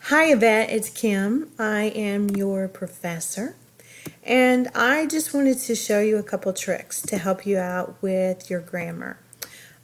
Hi Yvette, it's Kim. I am your professor, and I just wanted to show you a couple tricks to help you out with your grammar.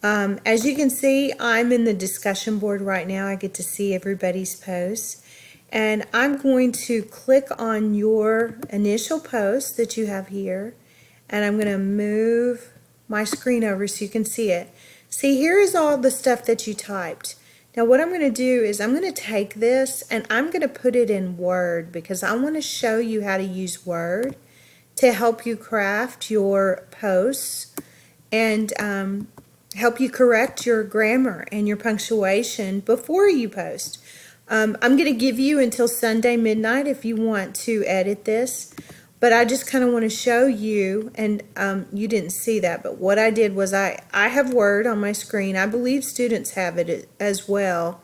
As you can see, I'm in the discussion board right now. I get to see everybody's posts, and I'm going to click on your initial post that you have here, and I'm going to move my screen over so you can see it. See, here is all the stuff that you typed. Now what I'm going to do is I'm going to take this and I'm going to put it in Word because I want to show you how to use Word to help you craft your posts and help you correct your grammar and your punctuation before you post. I'm going to give you until Sunday midnight if you want to edit this. But I just kind of want to show you, and you didn't see that, but what I did was I have Word on my screen. I believe students have it as well.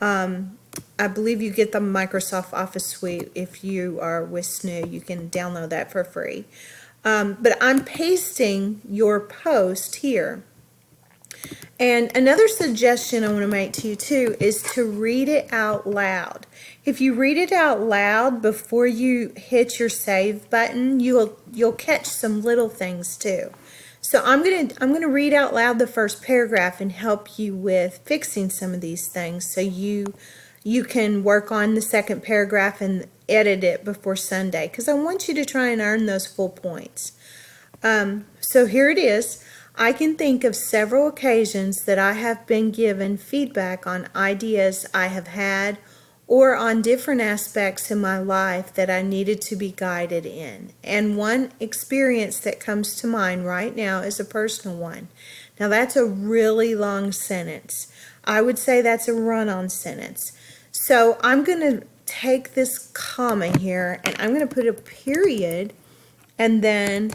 I believe you get the Microsoft Office Suite if you are with SNU. You can download that for free. But I'm pasting your post here. And another suggestion I want to make to you too is to read it out loud. If you read it out loud before you hit your save button, you'll catch some little things too. So I'm gonna read out loud the first paragraph and help you with fixing some of these things so you can work on the second paragraph and edit it before Sunday because I want you to try and earn those full points. So here it is. I can think of several occasions that I have been given feedback on ideas I have had or on different aspects in my life that I needed to be guided in. And one experience that comes to mind right now is a personal one. Now that's a really long sentence. I would say that's a run-on sentence. So I'm going to take this comma here and I'm going to put a period and then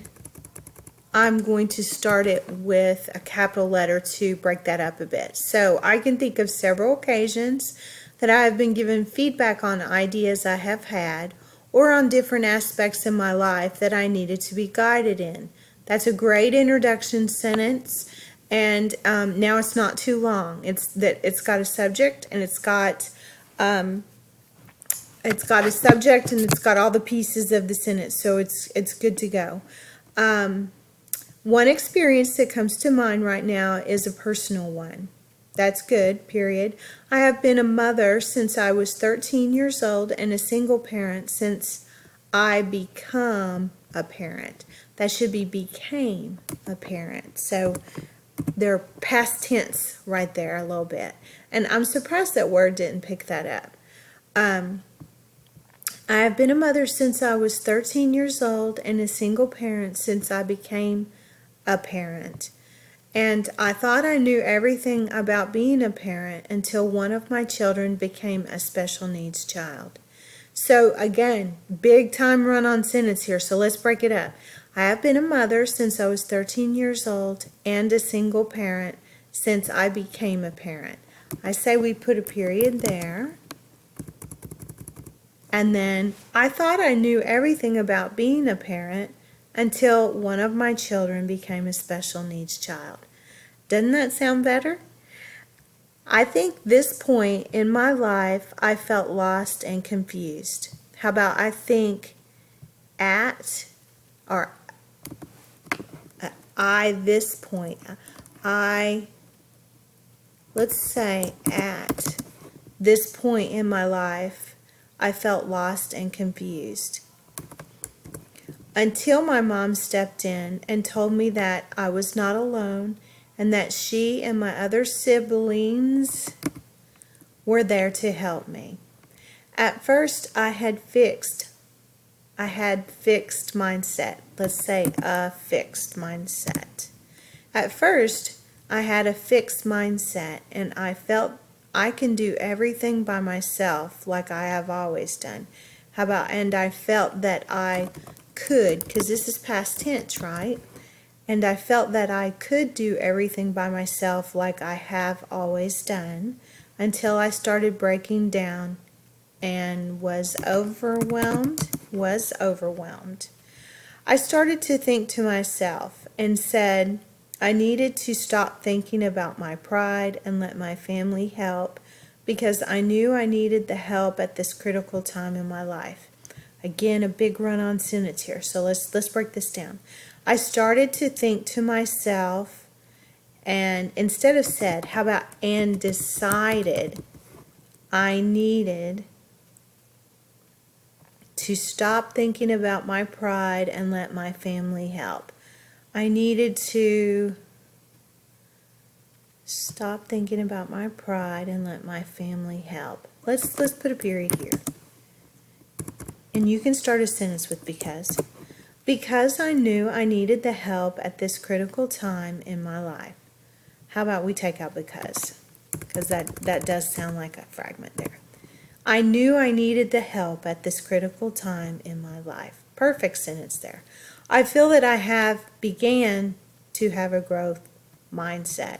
I'm going to start it with a capital letter to break that up a bit. So I can think of several occasions that I have been given feedback on ideas I have had or on different aspects in my life that I needed to be guided in. That's a great introduction sentence, and now it's not too long. It's got a subject and it's got a subject and it's got all the pieces of the sentence, so it's good to go. One experience that comes to mind right now is a personal one. That's good, period. I have been a mother since I was 13 years old and a single parent since I become a parent. That should be became a parent. So they're past tense right there a little bit. And I'm surprised that Word didn't pick that up. I have been a mother since I was 13 years old and a single parent since I became a parent. And I thought I knew everything about being a parent until one of my children became a special needs child. So again, big time run-on sentence here, so let's break it up. I have been a mother since I was 13 years old and a single parent since I became a parent. I say we put a period there. And then I thought I knew everything about being a parent until one of my children became a special needs child. Doesn't that sound better? I think this point in my life I felt lost and confused. How about I think at or this point, let's say at this point in my life I felt lost and confused. Until my mom stepped in and told me that I was not alone and that she and my other siblings were there to help me. At first, I had fixed mindset. Let's say a fixed mindset. At first, I had a fixed mindset and I felt I can do everything by myself like I have always done. And I felt that I could, because this is past tense, right? And I felt that I could do everything by myself like I have always done until I started breaking down and was overwhelmed. I started to think to myself and said I needed to stop thinking about my pride and let my family help because I knew I needed the help at this critical time in my life. Again, a big run-on sentence here, so let's break this down. I started to think to myself, and instead of said, how about and decided I needed to stop thinking about my pride and let my family help. I needed to stop thinking about my pride and let my family help. Let's put a period here. And you can start a sentence with because. Because I knew I needed the help at this critical time in my life. How about we take out because? Because that does sound like a fragment there. I knew I needed the help at this critical time in my life. Perfect sentence there. I feel that I began to have a growth mindset.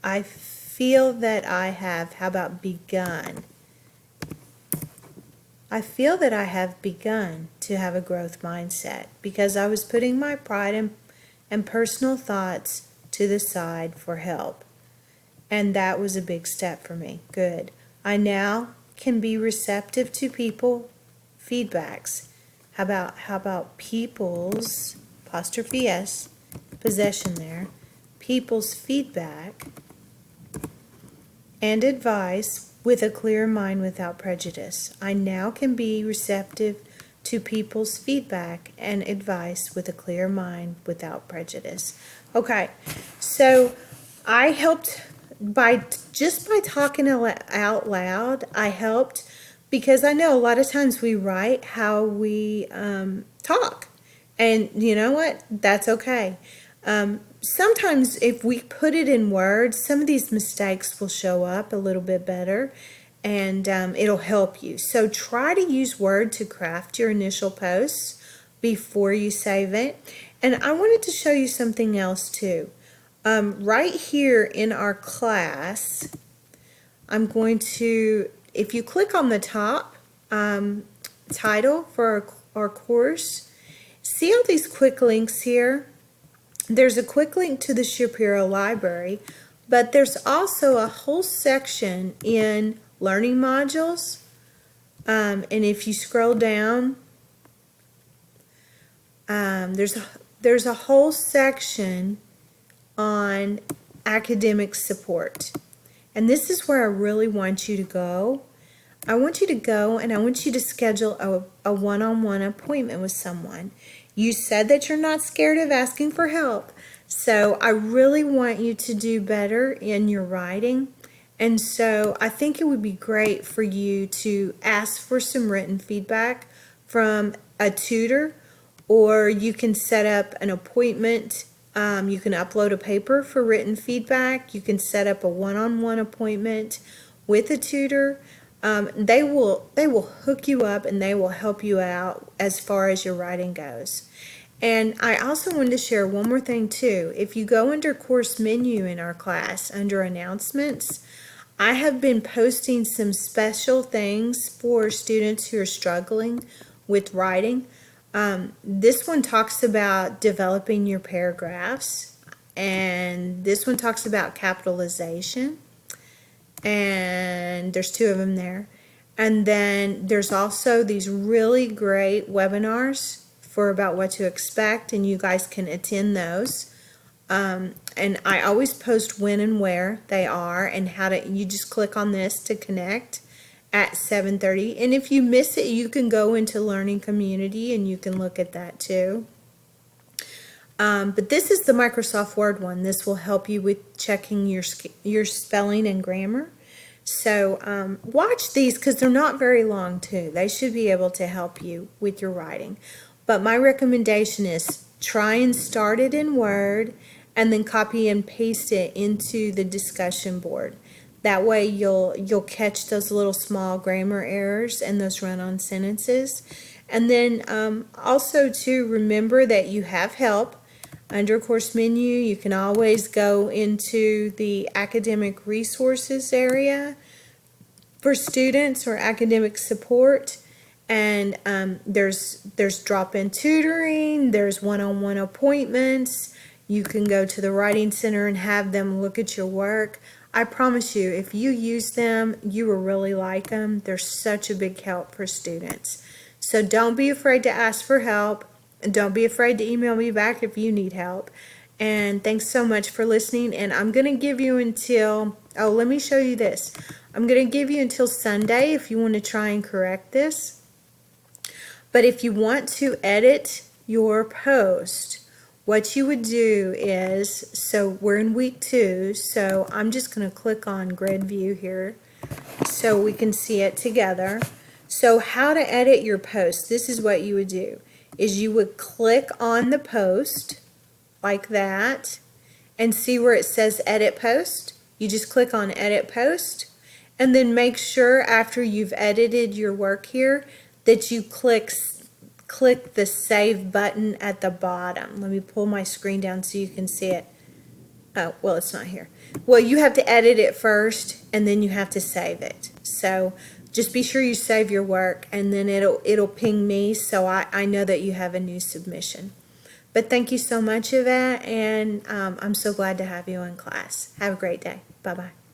I feel that I have, how about begun? I feel that I have begun to have a growth mindset because I was putting my pride and personal thoughts to the side for help. And that was a big step for me. Good. I now can be receptive to people feedbacks. How about people's, apostrophe S, possession there, people's feedback and advice with a clear mind without prejudice. I now can be receptive to people's feedback and advice with a clear mind without prejudice. Okay, so I helped by talking out loud. I helped because I know a lot of times we write how we talk, and you know what? That's okay. Sometimes if we put it in words, some of these mistakes will show up a little bit better, and it'll help you. So try to use Word to craft your initial posts before you save it. And I wanted to show you something else too. Right here in our class, I'm going to, if you click on the top title for our course, see all these quick links here? There's a quick link to the Shapiro Library, but there's also a whole section in Learning Modules. And if you scroll down, there's a whole section on academic support. And this is where I really want you to go. I want you to go and I want you to schedule a one-on-one appointment with someone. You said that you're not scared of asking for help. So I really want you to do better in your writing. And so I think it would be great for you to ask for some written feedback from a tutor, or you can set up an appointment. You can upload a paper for written feedback. You can set up a one-on-one appointment with a tutor. They will hook you up and they will help you out as far as your writing goes. And I also wanted to share one more thing too. If you go under course menu in our class, under announcements, I have been posting some special things for students who are struggling with writing. This one talks about developing your paragraphs, and this one talks about capitalization, and there's two of them there. And then there's also these really great webinars for about what to expect, and you guys can attend those. And I always post when and where they are and how to, you just click on this to connect at 7:30. And if you miss it, you can go into Learning Community and you can look at that too. But this is the Microsoft Word one. This will help you with checking your spelling and grammar. So watch these because they're not very long too. They should be able to help you with your writing. But my recommendation is try and start it in Word and then copy and paste it into the discussion board. That way you'll catch those little small grammar errors and those run-on sentences. And then also to remember that you have help. Under course menu, you can always go into the academic resources area for students or academic support. And there's drop-in tutoring, there's one-on-one appointments. You can go to the Writing Center and have them look at your work. I promise you, if you use them, you will really like them. They're such a big help for students. So don't be afraid to ask for help. And don't be afraid to email me back if you need help. And thanks so much for listening. And I'm going to give you until, oh, let me show you this. I'm going to give you until Sunday if you want to try and correct this. But if you want to edit your post, what you would do is, so we're in week 2, so I'm just going to click on grid view here so we can see it together. So how to edit your post, this is what you would do, is you would click on the post like that and see where it says edit post. You just click on edit post and then make sure after you've edited your work here that you click the save button at the bottom. Let me pull my screen down so you can see it. Oh, well, it's not here. Well, you have to edit it first and then you have to save it. So just be sure you save your work and then it'll ping me so I know that you have a new submission. But thank you so much, Yvette, and I'm so glad to have you in class. Have a great day. Bye-bye.